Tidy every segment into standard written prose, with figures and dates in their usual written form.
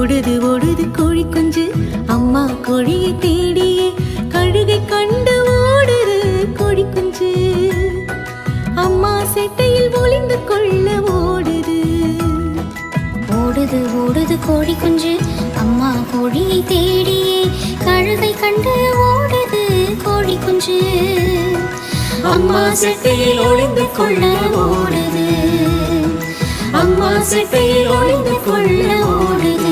ஓடுது ஓடுது கோழி குஞ்சு அம்மா கோழியை தேடியே கழுகை கண்டு ஓடுது கோழி குஞ்சு அம்மா செட்டையில் ஒளிந்து கொள்ள ஓடுது. ஓடுது ஓடுது கோழி குஞ்சு அம்மா கோழியை தேடியே கழுகை கண்டு ஓடுது கோழி குஞ்சு அம்மா செட்டையில் ஒளிந்து கொள்ள ஓடுது. அம்மா செட்டையில் ஒளிந்து கொள்ள ஓடுது.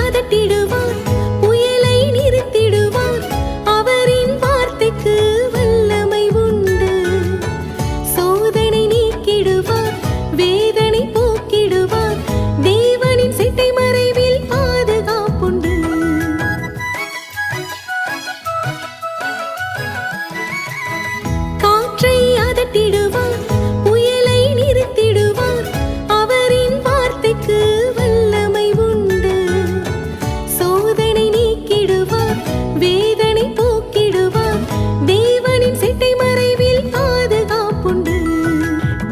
அதட்டிடுவார், புயலை நிறுத்திடுவார், அவரின் வார்த்தைக்கு வல்லமை உண்டு. சோதனை நீக்கிடுவார், வேதனை போக்கிடுவார், தேவனின் சிட்டை மறைவில் பாதுகாப்புண்டு. காற்றை அதட்டிடுவார், புயலை நிறுத்திடுவார், அவரின் வார்த்தைக்கு வல்லமை உண்டு. சோதனை நீக்கிடுவார், வேதனை போக்கிடுவார், தேவனின் சிட்டை மறைவில் பாதுகாப்புண்டு.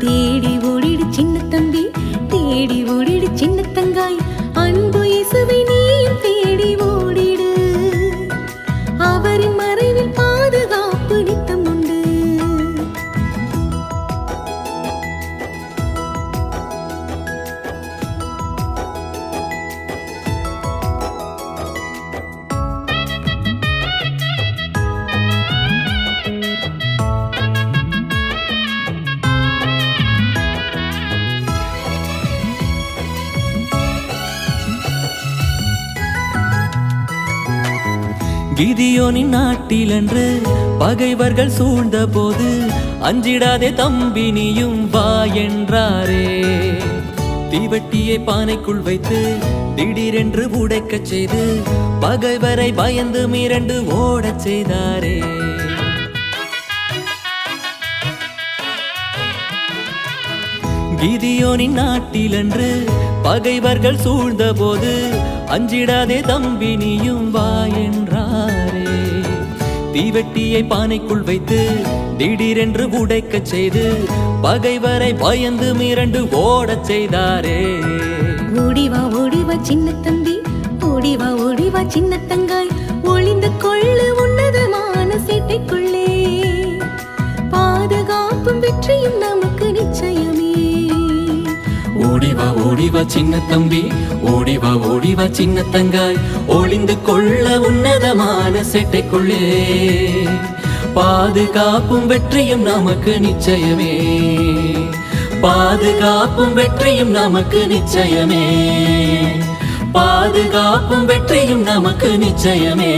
தேடி ஓடிடு சின்ன தம்பி, தேடி ஓடிடு சின்ன தங்காய், அன்பு இயேசுவை நீயும் தேடி ஓடிடு. அவரின் மறைவில் பாதுகாப்பு நித்தம் உண்டு. கிதியோனின் நாட்டிலன்று பகைவர்கள் சூழ்ந்த போது அஞ்சிடாதே தம்பி நீயும் வா என்றாரே. தீவட்டியை பானைக்குள் வைத்து திடீரென்று உடைக்கச் செய்து பகைவரை பயந்து மிரண்டு ஓடச் செய்தாரே. கிதியோனின் நாட்டிலன்று பகைவர்கள் சூழ்ந்த போது அஞ்சிடாதே தம்பி நீயும் வா என்றாரே. தீவட்டியை பானைக்குள் வைத்து திடீரென்று உடைக்கச் செய்து பகைவரை பயந்து மிரண்டு ஓடச் செய்தாரே. ஓடிவா சின்ன தம்பி, ஓடிவா சின்ன தங்காய், ஒளிந்து கொள்ளு உன்னதமான சீட்டைக்குள்ளே. பாதுகாப்பும் வெற்றியும் நமக்கு நிச்சயமே. ஓடிவா சின்ன தம்பி, ஓடிவா சின்ன தங்காய், ஒளிந்து கொள்ள உன்னதமான செட்டைக்குள்ளே. பாதுகாப்பும் வெற்றியும் நமக்கு நிச்சயமே. பாதுகாப்பும் வெற்றியும் நமக்கு நிச்சயமே. பாதுகாப்பும் வெற்றியும் நமக்கு நிச்சயமே.